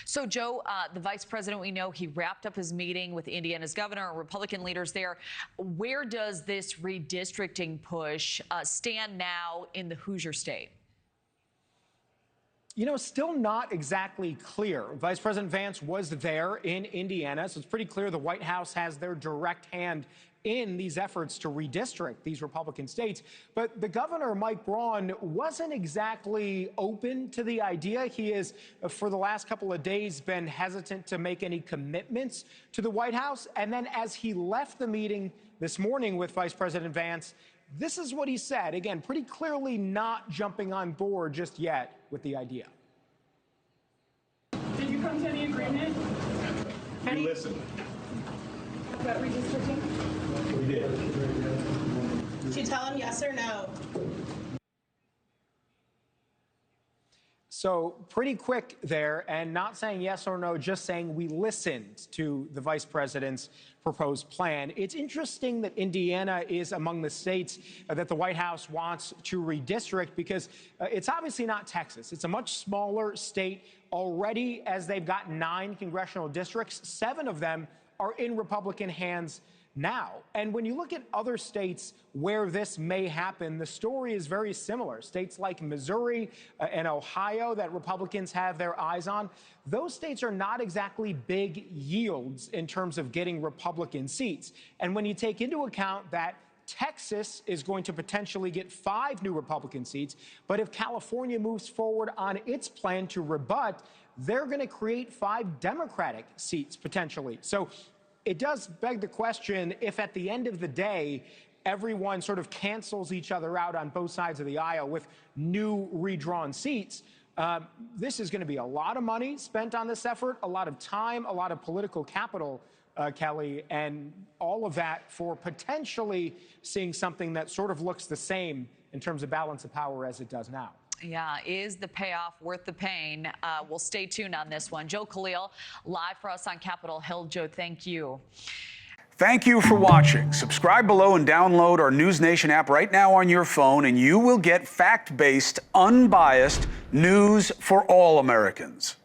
So, Joe, the vice president, we know he wrapped up his meeting with Indiana's governor and Republican leaders there. Where does this redistricting push stand now in the Hoosier state? You know, still not exactly clear. Vice President Vance was there in Indiana, so it's pretty clear the White House has their direct hand in these efforts to redistrict these Republican states. But the governor, Mike Braun, wasn't exactly open to the idea. He has, for the last couple of days, been hesitant to make any commitments to the White House. And then as he left the meeting this morning with Vice President Vance, this is what he said. Again, pretty clearly not jumping on board just yet with the idea. Did you come to any agreement? We listened. About redistricting? We did. Did you tell him yes or no? So pretty quick there, and not saying yes or no, just saying we listened to the vice president's proposed plan. It's interesting that Indiana is among the states that the White House wants to redistrict because it's obviously not Texas. It's a much smaller state already, as they've got 9 congressional districts. 7 of them are in Republican hands now. And when you look at other states where this may happen, the story is very similar. States like Missouri and Ohio that Republicans have their eyes on, those states are not exactly big yields in terms of getting Republican seats. And when you take into account that Texas is going to potentially get 5 new Republican seats, but if California moves forward on its plan to rebut, they're going to create 5 Democratic seats potentially. So it does beg the question if at the end of the day, everyone sort of cancels each other out on both sides of the aisle with new redrawn seats. This is going to be a lot of money spent on this effort, a lot of time, a lot of political capital, Kelly, and all of that for potentially seeing something that sort of looks the same in terms of balance of power as it does now. Yeah, is the payoff worth the pain? We'll stay tuned on this one. Joe Khalil, live for us on Capitol Hill. Joe, thank you. Thank you for watching. Subscribe below and download our NewsNation app right now on your phone, and you will get fact-based, unbiased news for all Americans.